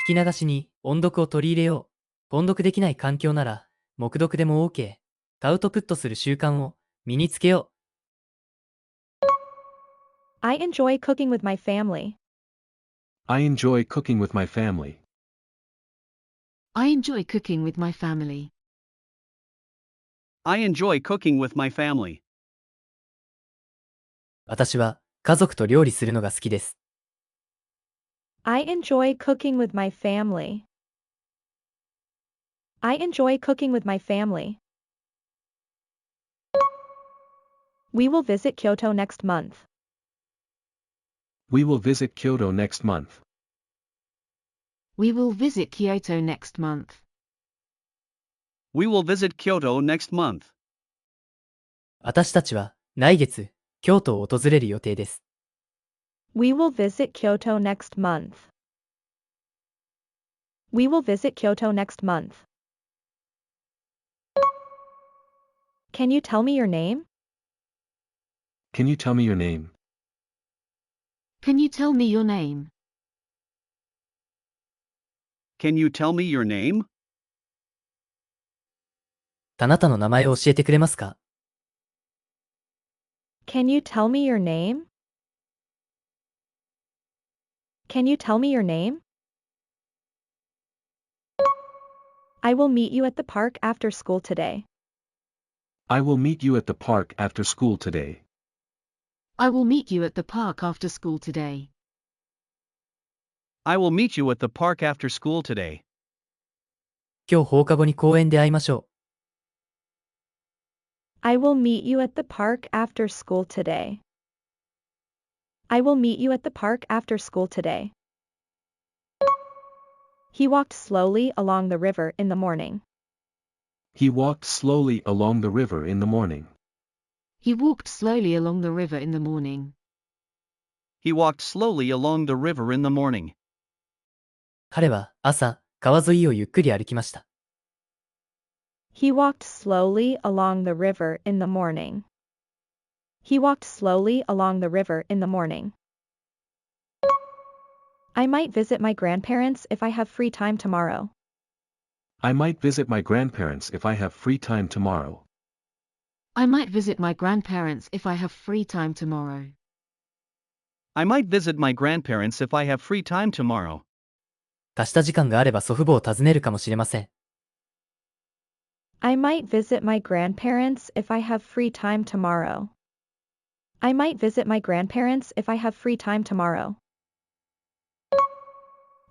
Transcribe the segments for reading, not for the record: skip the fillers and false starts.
聞き流しに音読を取り入れよう。音読できない環境なら、黙読でも OK。アウトプットする習慣を身につけよう。I enjoy cooking with my family. I enjoy cooking with my family. I enjoy cooking with my family. I enjoy cooking with my family. 私は家族と料理するのが好きです。I enjoy cooking with my family. I enjoy cooking with my family. We will visit Kyoto next month. We will visit Kyoto next month. We will visit Kyoto next month. We will visit Kyoto next month. 私たちは来月、京都を訪れる予定です。We will visit Kyoto next month. We will visit Kyoto next month. Can you tell me your name? Can you tell me your name? Can you tell me your name? Can you tell me your name? あなたの名前を教えてくれますか？ Can you tell me your name? Can you tell me your name? I will meet you at the park after school today. I will meet you at the park after school today. I will meet you at the park after school today. I will meet you at the park after school today. 今日放課後に公園で会いましょう。I will meet you at the park after school today. I will meet you at the park after school today. He walked slowly along the river in the morning. He walked slowly along the river in the morning. He walked slowly along the river in the morning. He walked slowly along the river in the morning. 彼は朝、川沿いをゆっくり歩きました。He walked slowly along the river in the morning. He walked slowly along the river in the morning. I might visit my grandparents if I have free time tomorrow. I might visit my grandparents if I have free time tomorrow. I might visit my grandparents if I have free time tomorrow. I might visit my grandparents if I have free time tomorrow. 貸した時間があれば祖父母を訪ねるかもしれません。I might visit my grandparents if I have free time tomorrow. I might visit my grandparents if I have free time tomorrow.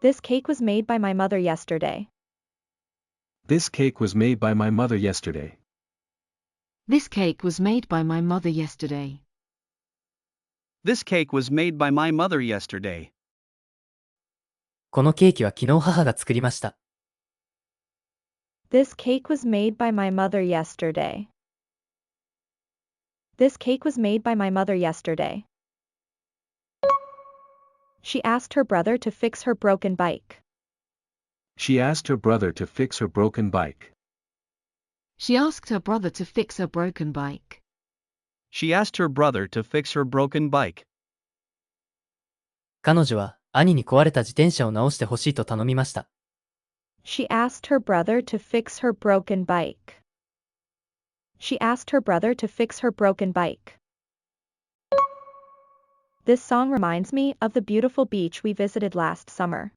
This cake was made by my mother yesterday. This cake was made by my mother yesterday. This cake was made by my mother yesterday. This cake was made by my mother yesterday. このケーキは昨日母が作りました。This cake was made by my mother yesterday. This cake was made by my mother yesterday. She asked her brother to fix her broken bike. She asked her brother to fix her broken bike. She asked her brother to fix her broken bike. She asked her brother to fix her broken bike. 彼女は兄に壊れた自転車を直してほしいと頼みました。She asked her brother to fix her broken bike. She asked her brother to fix her broken bike. This song reminds me of the beautiful beach we visited last summer.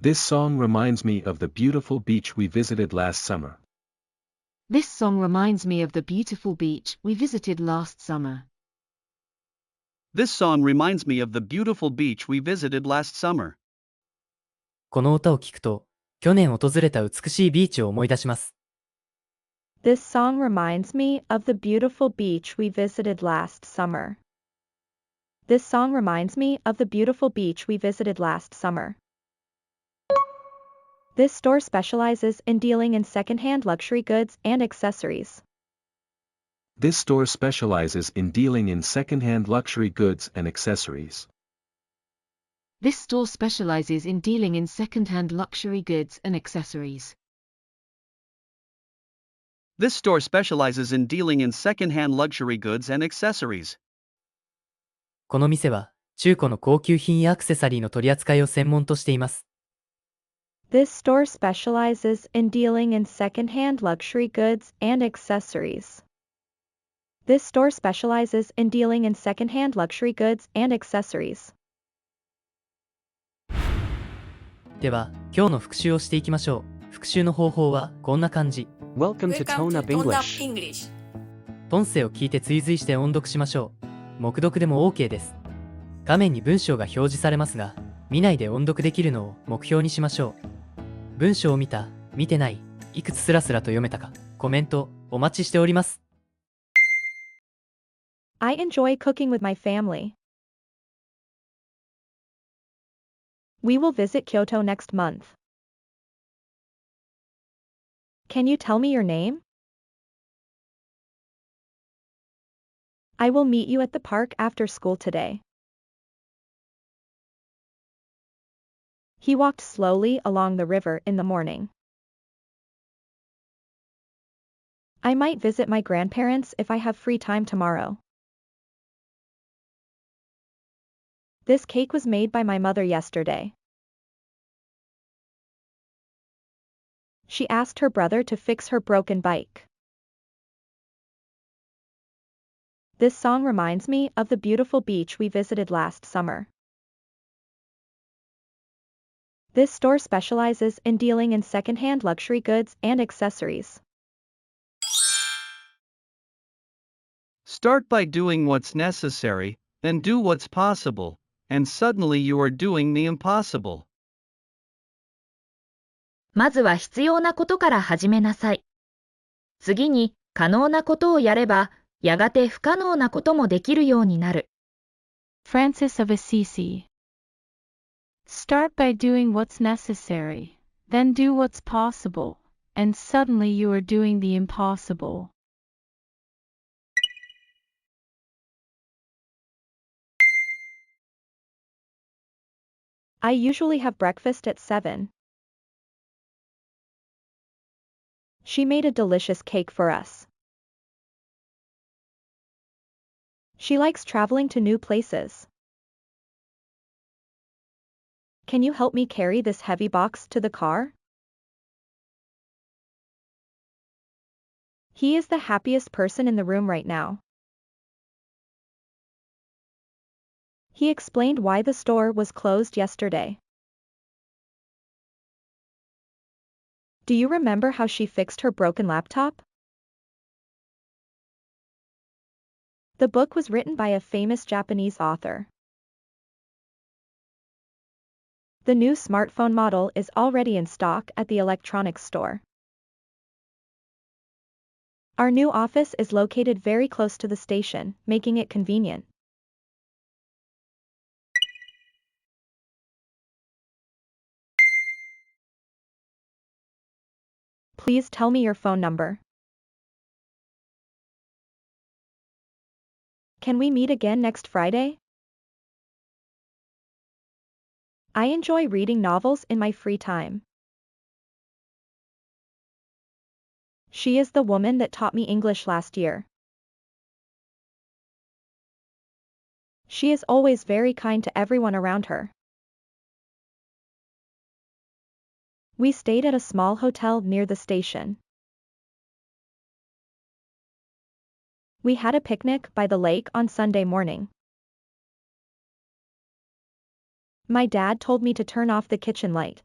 This song reminds me of the beautiful beach we visited last summer. This song reminds me of the beautiful beach we visited last summer. This song reminds me of the beautiful beach we visited last summer. この歌を聴くと、去年訪れた美しいビーチを思い出します。This song reminds me of the beautiful beach we visited last summer. This song reminds me of the beautiful beach we visited last summer. This store specializes in dealing in secondhand luxury goods and accessories. This store specializes in dealing in secondhand luxury goods and accessories. This store specializes in dealing in second-hand luxury goods and accessories. This store specializes in dealing in second-hand luxury goods and accessories. この店は中古の高級品やアクセサリーの取り扱いを専門としています。This store specializes in dealing in second-hand luxury goods and accessories. This store specializes in dealing in second-hand luxury goods and accessories. では、今日の復習をしていきましょう。復習の方法はこんな感じ。Welcome to Tone Up English. 音声を聞いて追随して音読しましょう。黙読でも OK です。画面に文章が表示されますが、見ないで音読できるのを目標にしましょう。文章を見た、見てない、いくつスラスラと読めたか、コメントお待ちしております。I enjoy cooking with my family. We will visit Kyoto next month. Can you tell me your name? I will meet you at the park after school today. He walked slowly along the river in the morning. I might visit my grandparents if I have free time tomorrow. This cake was made by my mother yesterday. She asked her brother to fix her broken bike. This song reminds me of the beautiful beach we visited last summer. This store specializes in dealing in second-hand luxury goods and accessories. Start by doing what's necessary, then do what's possible, and suddenly you are doing the impossible. まずは必要なことから始めなさい。次に可能なことをやれば、やがて不可能なこともできるようになる。Francis of Assisi. Start by doing what's necessary, then do what's possible, and suddenly you are doing the impossible. I usually have breakfast at 7. She made a delicious cake for us. She likes traveling to new places. Can you help me carry this heavy box to the car? He is the happiest person in the room right now. He explained why the store was closed yesterday. Do you remember how she fixed her broken laptop? The book was written by a famous Japanese author. The new smartphone model is already in stock at the electronics store. Our new office is located very close to the station, making it convenient. Please tell me your phone number. Can we meet again next Friday? I enjoy reading novels in my free time. She is the woman that taught me English last year. She is always very kind to everyone around her. We stayed at a small hotel near the station. We had a picnic by the lake on Sunday morning. My dad told me to turn off the kitchen light.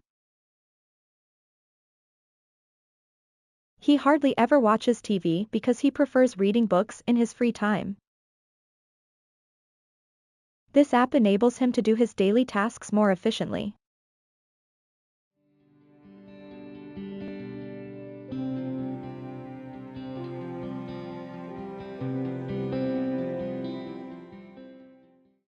He hardly ever watches TV because he prefers reading books in his free time. This app enables him to do his daily tasks more efficiently.